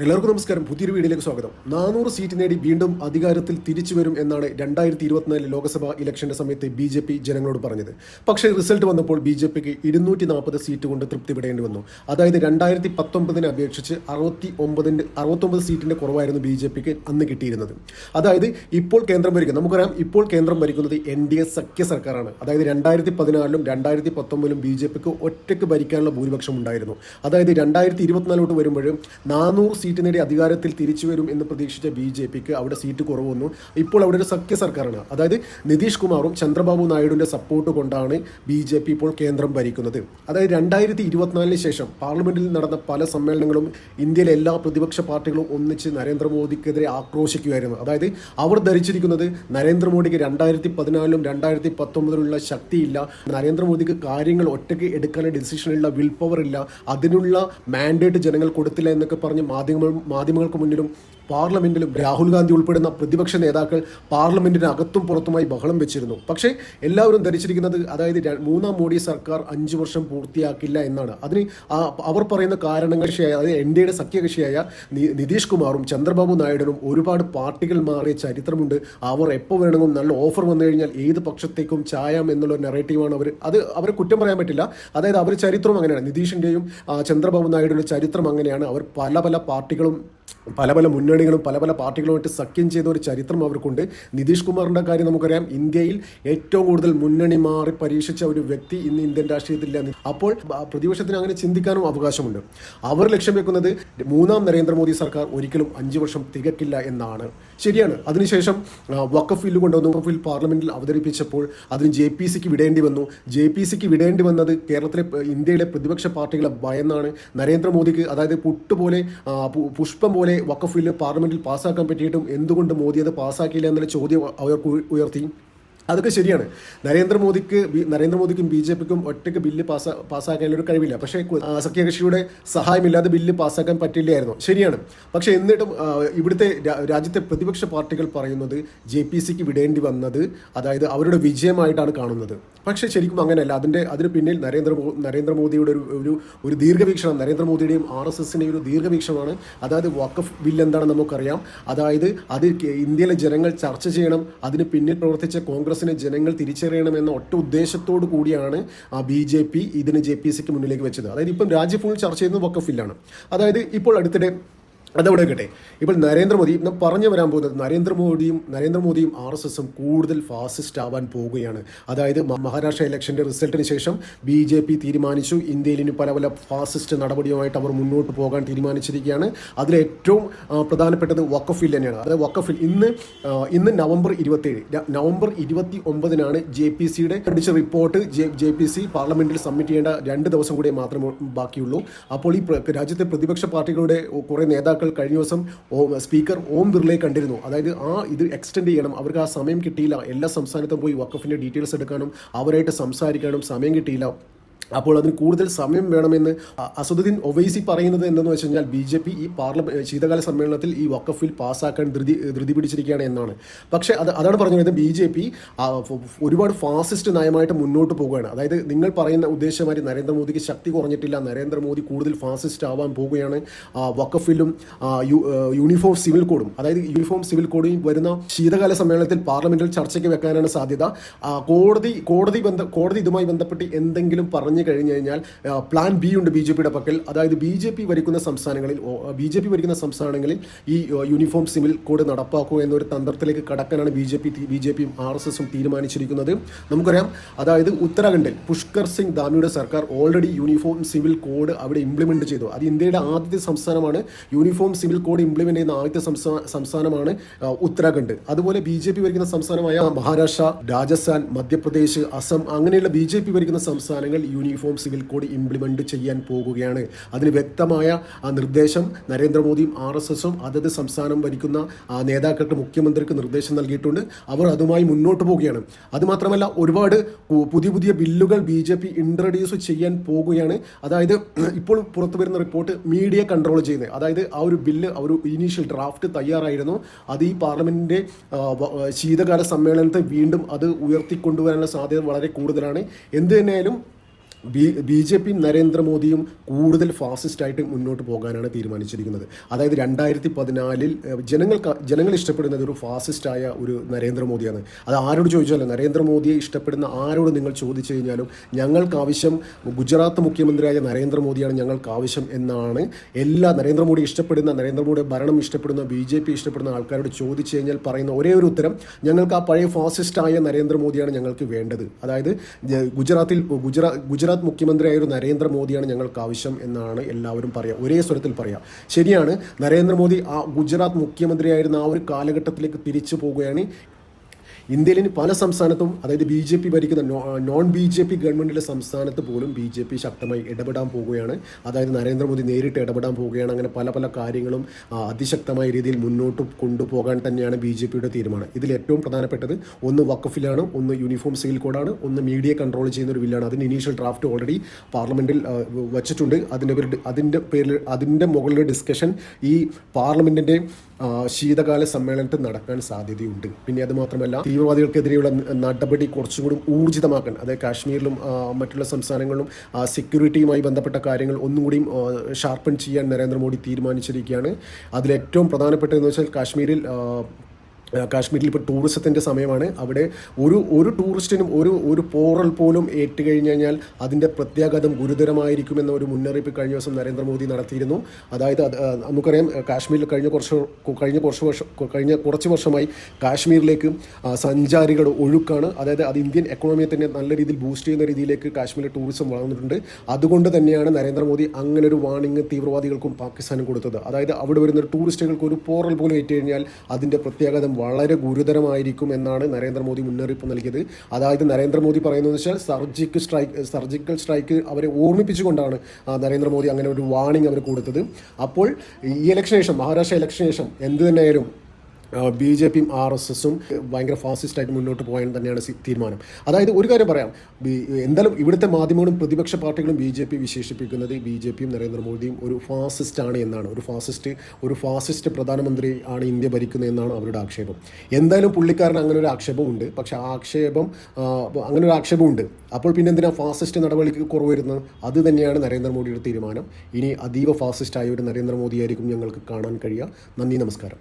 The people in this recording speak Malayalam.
എല്ലാവർക്കും നമസ്കാരം. പുതിയൊരു വീഡിയോയിലേക്ക് സ്വാഗതം. 400 സീറ്റ് നേടി വീണ്ടും അധികാരത്തിൽ തിരിച്ചു വരും എന്നാണ് 2024 ലോക്സഭാ ഇലക്ഷന്റെ സമയത്ത് BJP ജനങ്ങളോട് പറഞ്ഞത്. പക്ഷേ റിസൾട്ട് വന്നപ്പോൾ BJPക്ക് 240 സീറ്റ് കൊണ്ട് തൃപ്തിപ്പെടേണ്ടി വന്നു. അതായത് 2019 അപേക്ഷിച്ച് 69 സീറ്റിന്റെ കുറവായിരുന്നു BJPക്ക് അന്ന് കിട്ടിയിരുന്നത്. അതായത് ഇപ്പോൾ കേന്ദ്രം ഭരിക്കുന്നത്, നമുക്കറിയാം, ഇപ്പോൾ കേന്ദ്രം ഭരിക്കുന്നത് NDA സഖ്യ സർക്കാരാണ്. അതായത് 2014 2019 BJPക്ക് ഒറ്റയ്ക്ക് ഭരിക്കാനുള്ള ഭൂരിപക്ഷം ഉണ്ടായിരുന്നു. അതായത് 2024 വരുമ്പോഴും 400 സീറ്റ് നേടി അധികാരത്തിൽ തിരിച്ചു വരും എന്ന് പ്രതീക്ഷിച്ച BJPക്ക് അവിടെ സീറ്റ് കുറവ് വന്നു. ഇപ്പോൾ അവിടെ ഒരു സഖ്യ സർക്കാരാണ്. അതായത് നിതീഷ് കുമാറും ചന്ദ്രബാബു നായിഡുവിന്റെ സപ്പോർട്ട് കൊണ്ടാണ് BJP ഇപ്പോൾ കേന്ദ്രം ഭരിക്കുന്നത്. അതായത് 2024 ശേഷം പാർലമെന്റിൽ നടന്ന പല സമ്മേളനങ്ങളും ഇന്ത്യയിലെ എല്ലാ പ്രതിപക്ഷ പാർട്ടികളും ഒന്നിച്ച് നരേന്ദ്രമോദിക്കെതിരെ ആക്രോശിക്കുകയായിരുന്നു. അതായത് അവർ ധരിച്ചിരിക്കുന്നത് നരേന്ദ്രമോദിക്ക് 2014 2019 ശക്തിയില്ല, നരേന്ദ്രമോദിക്ക് കാര്യങ്ങൾ ഒറ്റയ്ക്ക് എടുക്കാനുള്ള ഡിസിഷനുള്ള വിൽ പവർ ഇല്ല, അതിനുള്ള മാൻഡേറ്റ് ജനങ്ങൾ കൊടുത്തില്ല എന്നൊക്കെ പറഞ്ഞ് മാധ്യമങ്ങൾക്ക് മുന്നിലും പാർലമെന്റിലും രാഹുൽ ഗാന്ധി ഉൾപ്പെടുന്ന പ്രതിപക്ഷ നേതാക്കൾ പാർലമെന്റിനകത്തും പുറത്തുമായി ബഹളം വെച്ചിരുന്നു. പക്ഷേ എല്ലാവരും ധരിച്ചിരിക്കുന്നത്, അതായത് മൂന്നാം മോഡി സർക്കാർ 5 വർഷം പൂർത്തിയാക്കില്ല എന്നാണ്. അതിന് അവർ പറയുന്ന കാരണങ്ങൾ, അതായത് NDAയുടെ സഖ്യകക്ഷിയായ നിതീഷ് കുമാറും ചന്ദ്രബാബു നായിഡുവും ഒരുപാട് പാർട്ടികൾ മാറിയ ചരിത്രമുണ്ട്. അവർ എപ്പോൾ വേണമെങ്കിലും നല്ല ഓഫർ വന്നു കഴിഞ്ഞാൽ ഏത് പക്ഷത്തേക്കും ചായാം എന്നുള്ള നെറേറ്റീവാണ് അത് അവരെ കുറ്റം പറയാൻ പറ്റില്ല. അതായത് അവർ ചരിത്രം അങ്ങനെയാണ്. നിതീഷിൻ്റെയും ചന്ദ്രബാബു നായിഡുവിൻ്റെ ചരിത്രം അങ്ങനെയാണ്. അവർ പല പാർട്ടികളും പല മുന്നണികളും പല പാർട്ടികളുമായിട്ട് സഖ്യം ചെയ്ത ഒരു ചരിത്രം അവർക്കുണ്ട്. നിതീഷ് കുമാറിൻ്റെ കാര്യം നമുക്കറിയാം. ഇന്ത്യയിൽ ഏറ്റവും കൂടുതൽ മുന്നണി മാറി പരീക്ഷിച്ച ഒരു വ്യക്തി ഇന്ന് ഇന്ത്യൻ രാഷ്ട്രീയത്തിലില്ല. അപ്പോൾ പ്രതിപക്ഷത്തിന് അങ്ങനെ ചിന്തിക്കാനും അവകാശമുണ്ട്. അവർ ലക്ഷ്യം വെക്കുന്നത് മൂന്നാം നരേന്ദ്രമോദി സർക്കാർ ഒരിക്കലും 5 വർഷം തികക്കില്ല എന്നാണ്. ശരിയാണ്. അതിനുശേഷം വഖഫ് ബില്ല് കൊണ്ടുവന്നു. വഖഫ് ബിൽ പാർലമെന്റിൽ അവതരിപ്പിച്ചപ്പോൾ അതിന് JPCക്ക് വിടേണ്ടി വന്നു. JPCക്ക് വിടേണ്ടി വന്നത് കേരളത്തിലെ ഇന്ത്യയിലെ പ്രതിപക്ഷ പാർട്ടികളെ ഭയന്നാണ്. നരേന്ദ്രമോദിക്ക്, അതായത് പുഷ്പം പോലെ വഖഫ് ബില്ല് പാർലമെന്റിൽ പാസ്സാക്കാൻ പറ്റിയിട്ടും എന്തുകൊണ്ട് മോദി അത് പാസ്സാക്കിയില്ല എന്നുള്ള ചോദ്യം അവർക്ക് ഉയർത്തി. അതൊക്കെ ശരിയാണ്. നരേന്ദ്രമോദിക്കും BJPക്കും ഒറ്റയ്ക്ക് ബില്ല് പാസ്സാക്കാനൊരു കഴിവില്ല. പക്ഷേ സഖ്യകക്ഷിയുടെ സഹായമില്ലാതെ ബില്ല് പാസ്സാക്കാൻ പറ്റില്ലായിരുന്നു. ശരിയാണ്. പക്ഷേ എന്നിട്ടും ഇവിടുത്തെ രാജ്യത്തെ പ്രതിപക്ഷ പാർട്ടികൾ പറയുന്നത് JPCക്ക് വിടേണ്ടി വന്നത്, അതായത് അവരുടെ വിജയമായിട്ടാണ് കാണുന്നത്. പക്ഷേ ശരിക്കും അങ്ങനെയല്ല. അതിന് പിന്നിൽ നരേന്ദ്രമോദിയുടെ ഒരു ദീർഘവീക്ഷണം, നരേന്ദ്രമോദിയുടെയും RSSന്റെയും ഒരു ദീർഘവീക്ഷണമാണ്. അതായത് വഖഫ് ബില്ല് എന്താണെന്ന് നമുക്കറിയാം. അതായത് അത് ഇന്ത്യയിലെ ജനങ്ങൾ ചർച്ച ചെയ്യണം, അതിന് പിന്നിൽ പ്രവർത്തിച്ച കോൺഗ്രസിനെ ജനങ്ങൾ തിരിച്ചറിയണമെന്ന ഒറ്റ ഉദ്ദേശത്തോടു കൂടിയാണ് BJP ഇതിന് JPCക്ക് മുന്നിലേക്ക് വെച്ചത്. അതായത് ഇപ്പം രാജ്യം ഫുൾ ചർച്ച ചെയ്യുന്നത് വഖഫ് ബില്ലാണ്. അതായത് ഇപ്പോൾ അടുത്തിടെ അതവിടെ കേട്ടെ, ഇപ്പോൾ നരേന്ദ്രമോദി പറഞ്ഞു വരാൻ പോകുന്നത്, നരേന്ദ്രമോദിയും RSSും കൂടുതൽ ഫാസിസ്റ്റ് ആവാൻ പോവുകയാണ്. അതായത് മഹാരാഷ്ട്ര ഇലക്ഷൻ്റെ റിസൾട്ടിന് ശേഷം BJP തീരുമാനിച്ചു ഇന്ത്യയിൽ ഇനി പല ഫാസിസ്റ്റ് നടപടിയുമായിട്ട് അവർ മുന്നോട്ട് പോകാൻ തീരുമാനിച്ചിരിക്കുകയാണ്. അതിലേറ്റവും പ്രധാനപ്പെട്ടത് വഖഫ് ബിൽ തന്നെയാണ്. അതായത് വഖഫ് ബിൽ ഇന്ന് നവംബർ 29 JPCയുടെ അടിച്ച റിപ്പോർട്ട് JPC പാർലമെന്റിൽ സബ്മിറ്റ് ചെയ്യേണ്ട 2 ദിവസം കൂടി മാത്രമേ ബാക്കിയുള്ളൂ. അപ്പോൾ ഈ രാജ്യത്തെ പ്രതിപക്ഷ പാർട്ടികളുടെ കുറേ നേതാക്കൾ കഴിഞ്ഞ ദിവസം സ്പീക്കർ ഓം ബിർളയെ കണ്ടിരുന്നു. അതായത് ഇത് എക്സ്റ്റെൻഡ് ചെയ്യണം, അവർക്ക് ആ സമയം കിട്ടിയില്ല. എല്ലാ സംസ്ഥാനത്തും പോയി വഖഫിൻ്റെ ഡീറ്റെയിൽസ് എടുക്കാനും അവരായിട്ട് സംസാരിക്കാനും സമയം കിട്ടിയില്ല. അപ്പോൾ അതിന് കൂടുതൽ സമയം വേണമെന്ന് അസദുദ്ദീൻ ഒവൈസി പറയുന്നത് എന്തെന്ന് വെച്ച് കഴിഞ്ഞാൽ BJP ഈ ശീതകാല സമ്മേളനത്തിൽ ഈ വഖഫ് ബിൽ പാസ്സാക്കാൻ ധൃതി പിടിച്ചിരിക്കുകയാണ് എന്നാണ്. പക്ഷേ അതാണ് പറഞ്ഞത്, BJP ഒരുപാട് ഫാസിസ്റ്റ് നയമായിട്ട് മുന്നോട്ട് പോവുകയാണ്. അതായത് നിങ്ങൾ പറയുന്ന ഉദ്ദേശമാതിരി നരേന്ദ്രമോദിക്ക് ശക്തി കുറഞ്ഞിട്ടില്ല, നരേന്ദ്രമോദി കൂടുതൽ ഫാസിസ്റ്റ് ആവാൻ പോവുകയാണ്. വഖഫ് ബില്ലും യൂണിഫോം സിവിൽ കോഡും, അതായത് യൂണിഫോം സിവിൽ കോഡും വരുന്ന ശീതകാല സമ്മേളനത്തിൽ പാർലമെന്റിൽ ചർച്ചയ്ക്ക് വെക്കാനാണ് സാധ്യത. കോടതി ഇതുമായി ബന്ധപ്പെട്ട് എന്തെങ്കിലും കഴിഞ്ഞു കഴിഞ്ഞാൽ പ്ലാൻ ബി ഉണ്ട് BJPയുടെ പക്കൽ. അതായത് BJP ഭരിക്കുന്ന സംസ്ഥാനങ്ങളിൽ ഈ യൂണിഫോം സിവിൽ കോഡ് നടപ്പാക്കുക എന്നൊരു തന്ത്രത്തിലേക്ക് കടക്കാനാണ് BJPയും RSSും തീരുമാനിച്ചിരിക്കുന്നത്. നമുക്കറിയാം, അതായത് ഉത്തരാഖണ്ഡിൽ പുഷ്കർ സിംഗ് ധാമിയുടെ സർക്കാർ ഓൾറെഡി യൂണിഫോം സിവിൽ കോഡ് അവിടെ ഇംപ്ലിമെന്റ് ചെയ്തു. അത് ഇന്ത്യയുടെ ആദ്യത്തെ സംസ്ഥാനമാണ്. യൂണിഫോം സിവിൽ കോഡ് ഇംപ്ലിമെന്റ് ചെയ്യുന്ന ആദ്യത്തെ സംസ്ഥാനമാണ് ഉത്തരാഖണ്ഡ്. അതുപോലെ BJP ഭരിക്കുന്ന സംസ്ഥാനമായ മഹാരാഷ്ട്ര, രാജസ്ഥാൻ, മധ്യപ്രദേശ്, അസം, അങ്ങനെയുള്ള BJP ഭരിക്കുന്ന സംസ്ഥാനങ്ങൾ യൂണിഫോം സിവിൽ കോഡ് ഇംപ്ലിമെന്റ് ചെയ്യാൻ പോകുകയാണ്. അതിന് വ്യക്തമായ നിർദ്ദേശം നരേന്ദ്രമോദിയും RSSും അതത് സംസ്ഥാനം ഭരിക്കുന്ന നേതാക്കൾക്ക്, മുഖ്യമന്ത്രിക്ക് നിർദ്ദേശം നൽകിയിട്ടുണ്ട്. അവർ അതുമായി മുന്നോട്ട് പോവുകയാണ്. അതുമാത്രമല്ല, ഒരുപാട് പുതിയ ബില്ലുകൾ BJP ഇൻട്രൊഡ്യൂസ് ചെയ്യാൻ പോകുകയാണ്. അതായത് ഇപ്പോൾ പുറത്തു വരുന്ന റിപ്പോർട്ട് മീഡിയ കൺട്രോൾ ചെയ്യുന്നത്, അതായത് ആ ഒരു ബില്ല്, ഒരു ഇനീഷ്യൽ ഡ്രാഫ്റ്റ് തയ്യാറായിരുന്നു. അത് ഈ പാർലമെന്റിന്റെ ശീതകാല സമ്മേളനത്തെ വീണ്ടും അത് ഉയർത്തിക്കൊണ്ടുവരാനുള്ള സാധ്യത വളരെ കൂടുതലാണ്. എന്ത് തന്നെയായാലും ബി ജെ പിയും നരേന്ദ്രമോദിയും കൂടുതൽ ഫാസിസ്റ്റായിട്ട് മുന്നോട്ട് പോകാനാണ് തീരുമാനിച്ചിരിക്കുന്നത്. അതായത് 2014 ജനങ്ങൾ ഇഷ്ടപ്പെടുന്നത് ഒരു ഫാസിസ്റ്റായ ഒരു നരേന്ദ്രമോദിയാണ്. അത് ആരോട് ചോദിച്ചാലും, നരേന്ദ്രമോദിയെ ഇഷ്ടപ്പെടുന്ന ആരോട് നിങ്ങൾ ചോദിച്ചു കഴിഞ്ഞാലും ഞങ്ങൾക്ക് ആവശ്യം ഗുജറാത്ത് മുഖ്യമന്ത്രിയായ നരേന്ദ്രമോദിയാണ് ഞങ്ങൾക്ക് ആവശ്യം എന്നാണ് നരേന്ദ്രമോദിയുടെ ഭരണം ഇഷ്ടപ്പെടുന്ന ബി.ജെ.പി ഇഷ്ടപ്പെടുന്ന ആൾക്കാരോട് ചോദിച്ചു കഴിഞ്ഞാൽ പറയുന്ന ഒരേ ഒരു ഉത്തരം, ഞങ്ങൾക്ക് ആ പഴയ ഫാസിസ്റ്റായ നരേന്ദ്രമോദിയാണ് ഞങ്ങൾക്ക് വേണ്ടത്. അതായത് ഗുജറാത്ത് മുഖ്യമന്ത്രിയായ ഒരു നരേന്ദ്രമോദിയാണ് ഞങ്ങൾക്ക് ആവശ്യം എന്നാണ് എല്ലാവരും പറയുക, ഒരേ സ്വരത്തിൽ പറയാം. ശരിയാണ്, നരേന്ദ്രമോദി ആ ഗുജറാത്ത് മുഖ്യമന്ത്രിയായിരുന്ന ആ ഒരു കാലഘട്ടത്തിലേക്ക് തിരിച്ചു പോവുകയാണ്. ഇന്ത്യയിൽ പല സംസ്ഥാനത്തും, അതായത് ബി.ജെ.പി ഭരിക്കുന്ന നോൺ ബി.ജെ.പി ഗവൺമെൻറ്റിലെ സംസ്ഥാനത്ത് പോലും ബി.ജെ.പി ശക്തമായി ഇടപെടാൻ പോവുകയാണ്. അതായത് നരേന്ദ്രമോദി നേരിട്ട് ഇടപെടാൻ പോവുകയാണ്. അങ്ങനെ പല കാര്യങ്ങളും അതിശക്തമായ രീതിയിൽ മുന്നോട്ട് കൊണ്ടുപോകാൻ തന്നെയാണ് ബി.ജെ.പിയുടെ തീരുമാനം. ഇതിൽ ഏറ്റവും പ്രധാനപ്പെട്ടത് ഒന്ന് വഖഫിലാണ്, ഒന്ന് യൂണിഫോം സിവിൽ കോഡാണ്, ഒന്ന് മീഡിയ കൺട്രോൾ ചെയ്യുന്ന ഒരു ബില്ലാണ്. അതിന് ഇനീഷ്യൽ ഡ്രാഫ്റ്റ് ഓൾറെഡി പാർലമെൻറ്റിൽ വച്ചിട്ടുണ്ട്. അതിൻ്റെ മുകളിലെ ഡിസ്കഷൻ ഈ പാർലമെൻറ്റിൻ്റെ ശീതകാല സമ്മേളനത്തിൽ നടക്കാൻ സാധ്യതയുണ്ട്. പിന്നെ അത് മാത്രമല്ല, തീവ്രവാദികൾക്കെതിരെയുള്ള നടപടി കുറച്ചും കൂടി ഊർജിതമാക്കാൻ, അതായത് കാശ്മീരിലും മറ്റുള്ള സംസ്ഥാനങ്ങളിലും സെക്യൂരിറ്റിയുമായി ബന്ധപ്പെട്ട കാര്യങ്ങൾ ഒന്നും കൂടിയും ഷാർപ്പൺ ചെയ്യാൻ നരേന്ദ്രമോദി തീരുമാനിച്ചിരിക്കുകയാണ്. അതിലേറ്റവും പ്രധാനപ്പെട്ടതെന്ന് വെച്ചാൽ കാശ്മീരിൽ ഇപ്പോൾ ടൂറിസത്തിൻ്റെ സമയമാണ്. അവിടെ ഒരു ടൂറിസ്റ്റിനും ഒരു പോറൽ പോലും ഏറ്റുകഴിഞ്ഞ് കഴിഞ്ഞാൽ അതിൻ്റെ പ്രത്യാഘാതം ഗുരുതരമായിരിക്കുമെന്ന ഒരു മുന്നറിയിപ്പ് കഴിഞ്ഞ ദിവസം നരേന്ദ്രമോദി നടത്തിയിരുന്നു. അതായത് നമുക്കറിയാം, കാശ്മീരിൽ കഴിഞ്ഞ കുറച്ച് വർഷമായി കാശ്മീരിലേക്ക് സഞ്ചാരികളുടെ ഒഴുക്കാണ്. അതായത് അത് ഇന്ത്യൻ എക്കണോമിയെ തന്നെ നല്ല രീതിയിൽ ബൂസ്റ്റ് ചെയ്യുന്ന രീതിയിലേക്ക് കാശ്മീരിലെ ടൂറിസം വളർന്നിട്ടുണ്ട്. അതുകൊണ്ട് തന്നെയാണ് നരേന്ദ്രമോദി അങ്ങനെ ഒരു വാണിംഗ് തീവ്രവാദികൾക്കും പാകിസ്ഥാനും കൊടുത്തത്. അതായത് അവിടെ വരുന്ന ടൂറിസ്റ്റുകൾക്ക് ഒരു പോറൽ പോലും ഏറ്റുകഴിഞ്ഞാൽ അതിൻ്റെ പ്രത്യാഘാതം വളരെ ഗുരുതരമായിരിക്കും എന്നാണ് നരേന്ദ്രമോദി മുന്നറിയിപ്പ് നൽകിയത്. അതായത് നരേന്ദ്രമോദി പറയുന്നതെന്ന് വെച്ചാൽ സർജിക്കൽ സ്ട്രൈക്ക് അവരെ ഓർമ്മിപ്പിച്ചുകൊണ്ടാണ് നരേന്ദ്രമോദി അങ്ങനെ ഒരു വാർണിംഗ് അവർ കൊടുത്തത്. അപ്പോൾ ഈ ഇലക്ഷന് ശേഷം, മഹാരാഷ്ട്ര ഇലക്ഷന് ശേഷം എന്ത് തന്നെയായാലും ബി.ജെ.പിയും RSSും ഭയങ്കര ഫാസിസ്റ്റായിട്ട് മുന്നോട്ട് പോകാൻ തന്നെയാണ് തീരുമാനം. അതായത് ഒരു കാര്യം പറയാം, എന്തായാലും ഇവിടുത്തെ മാധ്യമങ്ങളും പ്രതിപക്ഷ പാർട്ടികളും ബി.ജെ.പി വിശേഷിപ്പിക്കുന്നത് ബി.ജെ.പിയും നരേന്ദ്രമോദിയും ഒരു ഫാസിസ്റ്റാണ് എന്നാണ്. ഒരു ഫാസിസ്റ്റ് പ്രധാനമന്ത്രി ആണ് ഇന്ത്യ ഭരിക്കുന്നത് എന്നാണ് അവരുടെ ആക്ഷേപം. എന്തായാലും പുള്ളിക്കാരൻ അങ്ങനെ ഒരു ആക്ഷേപമുണ്ട്. പക്ഷേ അങ്ങനെ ഒരു ആക്ഷേപമുണ്ട്. അപ്പോൾ പിന്നെ എന്തിനാ ഫാസിസ്റ്റ് നടപടിക്ക് കുറവ് വരുന്നത്? അത് തന്നെയാണ് നരേന്ദ്രമോദിയുടെ തീരുമാനം. ഇനി അതീവ ഫാസിസ്റ്റായ ഒരു നരേന്ദ്രമോദിയായിരിക്കും ഞങ്ങൾക്ക് കാണാൻ കഴിയുക. നന്ദി, നമസ്കാരം.